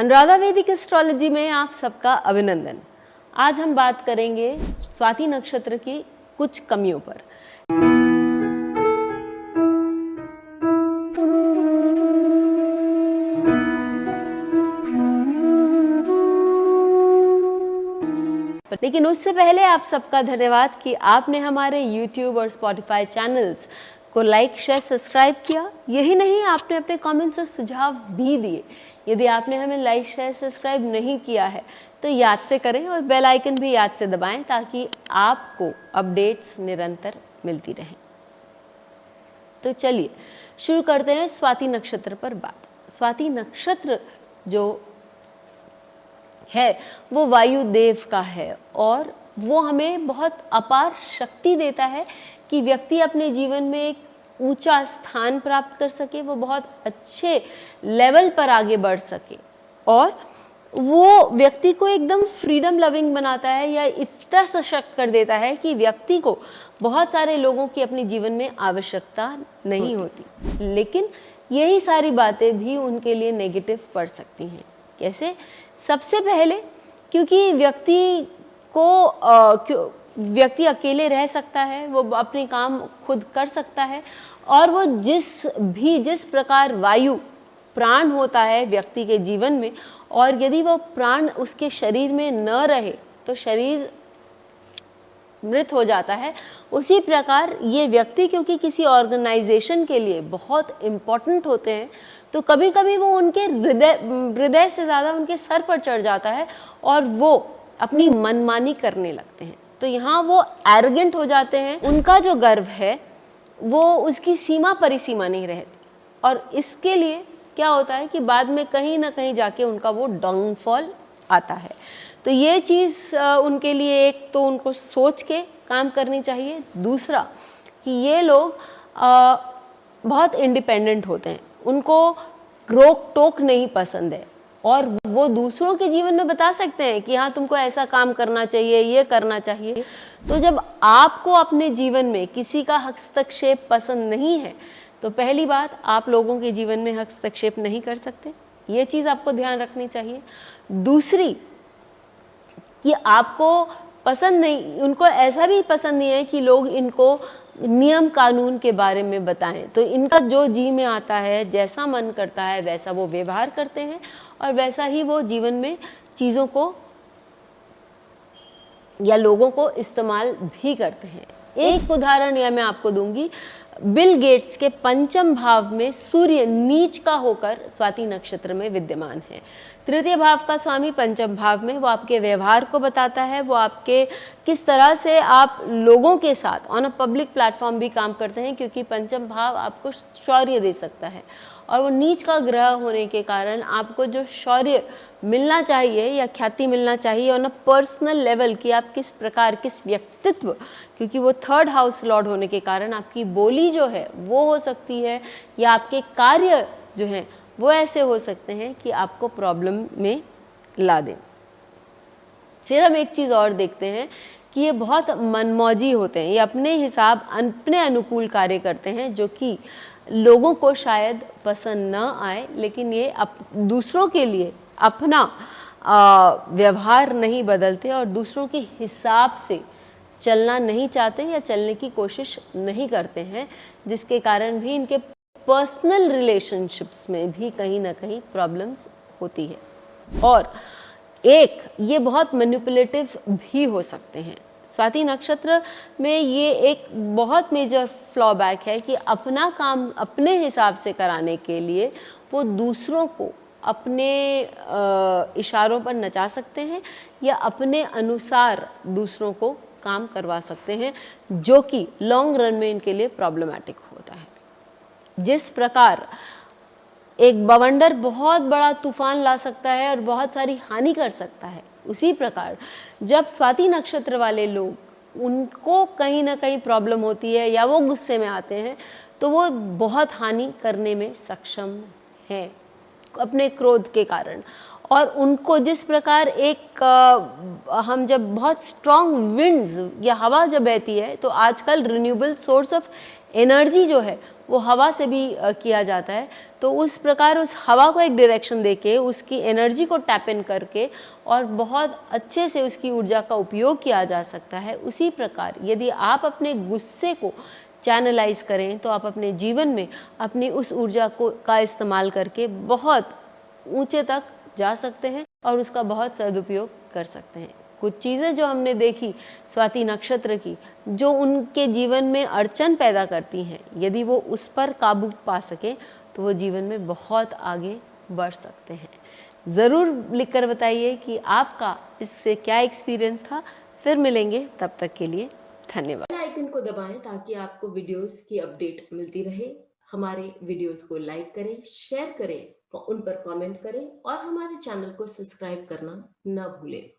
अनुराधा वैदिक एस्ट्रोलॉजी में आप सबका अभिनंदन। आज हम बात करेंगे स्वाति नक्षत्र की कुछ कमियों पर। लेकिन उससे पहले आप सबका धन्यवाद कि आपने हमारे YouTube और Spotify चैनल्स को लाइक, शेयर, सब्सक्राइब किया। यही नहीं, आपने अपने कमेंट्स और सुझाव भी दिए। यदि आपने हमें लाइक, शेयर, सब्सक्राइब नहीं किया है तो याद से करें और बेल आइकन भी याद से दबाएं ताकि आपको अपडेट्स निरंतर मिलती रहें। तो चलिए शुरू करते हैं स्वाति नक्षत्र पर बात। स्वाति नक्षत्र जो है वो वायुदेव का है और वो हमें बहुत अपार शक्ति देता है कि व्यक्ति अपने जीवन में एक ऊंचा स्थान प्राप्त कर सके, वो बहुत अच्छे लेवल पर आगे बढ़ सके और वो व्यक्ति को एकदम फ्रीडम लविंग बनाता है या इतना सशक्त कर देता है कि व्यक्ति को बहुत सारे लोगों की अपने जीवन में आवश्यकता नहीं होती। लेकिन यही सारी बातें भी उनके लिए नेगेटिव पड़ सकती हैं। कैसे? सबसे पहले क्योंकि व्यक्ति अकेले रह सकता है, वो अपने काम खुद कर सकता है और वो जिस प्रकार वायु प्राण होता है व्यक्ति के जीवन में, और यदि वो प्राण उसके शरीर में न रहे तो शरीर मृत हो जाता है। उसी प्रकार ये व्यक्ति क्योंकि किसी ऑर्गेनाइजेशन के लिए बहुत इम्पोर्टेंट होते हैं तो कभी कभी वो उनके हृदय से ज़्यादा उनके सर पर चढ़ जाता है और वो अपनी मनमानी करने लगते हैं। तो यहाँ वो एरोगेंट हो जाते हैं, उनका जो गर्व है वो उसकी सीमा परिसीमा नहीं रहती और इसके लिए क्या होता है कि बाद में कहीं ना कहीं जाके उनका वो डाउनफॉल आता है। तो ये चीज़ उनके लिए एक तो उनको सोच के काम करनी चाहिए। दूसरा कि ये लोग बहुत इंडिपेंडेंट होते हैं, उनको रोक टोक नहीं पसंद है और वो दूसरों के जीवन में बता सकते हैं कि हाँ तुमको ऐसा काम करना चाहिए, ये करना चाहिए। तो जब आपको अपने जीवन में किसी का हस्तक्षेप पसंद नहीं है तो पहली बात, आप लोगों के जीवन में हस्तक्षेप नहीं कर सकते, ये चीज़ आपको ध्यान रखनी चाहिए। दूसरी कि आपको पसंद नहीं, उनको ऐसा भी पसंद नहीं है कि लोग इनको नियम कानून के बारे में बताएं। तो इनका जो जी में आता है, जैसा मन करता है वैसा वो व्यवहार करते हैं और वैसा ही वो जीवन में चीज़ों को या लोगों को इस्तेमाल भी करते हैं। एक उदाहरण यह मैं आपको दूंगी। बिल गेट्स के पंचम भाव में सूर्य नीच का होकर स्वाति नक्षत्र में विद्यमान है। तृतीय भाव का स्वामी पंचम भाव में, वो आपके व्यवहार को बताता है, वो आपके किस तरह से आप लोगों के साथ ऑन अ पब्लिक प्लेटफॉर्म भी काम करते हैं, क्योंकि पंचम भाव आपको शौर्य दे सकता है और वो नीच का ग्रह होने के कारण आपको जो शौर्य मिलना चाहिए या ख्याति मिलना चाहिए ऑन अ पर्सनल लेवल कि आप किस प्रकार, किस व्यक्तित्व, क्योंकि वो थर्ड हाउस लॉर्ड होने के कारण आपकी बोली जो है वो हो सकती है या आपके कार्य जो हैं वो ऐसे हो सकते हैं कि आपको प्रॉब्लम में ला दें। फिर हम एक चीज़ और देखते हैं कि ये बहुत मनमौजी होते हैं, ये अपने हिसाब, अपने अनुकूल कार्य करते हैं जो कि लोगों को शायद पसंद न आए, लेकिन ये दूसरों के लिए अपना व्यवहार नहीं बदलते और दूसरों के हिसाब से चलना नहीं चाहते या चलने की कोशिश नहीं करते हैं, जिसके कारण भी इनके पर्सनल रिलेशनशिप्स में भी कहीं ना कहीं प्रॉब्लम्स होती है। और एक ये बहुत मैनिपुलेटिव भी हो सकते हैं। स्वाति नक्षत्र में ये एक बहुत मेजर फ्लॉबैक है कि अपना काम अपने हिसाब से कराने के लिए वो दूसरों को अपने इशारों पर नचा सकते हैं या अपने अनुसार दूसरों को काम करवा सकते हैं, जो कि लॉन्ग रन में इनके लिए प्रॉब्लमैटिक होता है। जिस प्रकार एक बवंडर बहुत बड़ा तूफान ला सकता है और बहुत सारी हानि कर सकता है, उसी प्रकार जब स्वाति नक्षत्र वाले लोग, उनको कहीं ना कहीं प्रॉब्लम होती है या वो गुस्से में आते हैं तो वो बहुत हानि करने में सक्षम हैं अपने क्रोध के कारण। और उनको जिस प्रकार हम जब बहुत स्ट्रॉन्ग विंड्स या हवा जब बहती है तो आजकल रिन्यूएबल सोर्स ऑफ एनर्जी जो है वो हवा से भी किया जाता है। तो उस प्रकार उस हवा को एक डायरेक्शन देके उसकी एनर्जी को टैप इन करके और बहुत अच्छे से उसकी ऊर्जा का उपयोग किया जा सकता है। उसी प्रकार यदि आप अपने गुस्से को चैनलाइज करें तो आप अपने जीवन में अपनी उस ऊर्जा को का इस्तेमाल करके बहुत ऊंचे तक जा सकते हैं और उसका बहुत सदुपयोग कर सकते हैं। कुछ चीज़ें जो हमने देखी स्वाति नक्षत्र की, जो उनके जीवन में अड़चन पैदा करती हैं, यदि वो उस पर काबू पा सके तो वो जीवन में बहुत आगे बढ़ सकते हैं। ज़रूर लिखकर बताइए कि आपका इससे क्या एक्सपीरियंस था। फिर मिलेंगे, तब तक के लिए धन्यवाद। बेल आइकन को दबाएं ताकि आपको वीडियोस की अपडेट मिलती रहे। हमारे वीडियोस को लाइक करें, शेयर करें, उन पर कमेंट करें और हमारे चैनल को सब्सक्राइब करना न भूलें।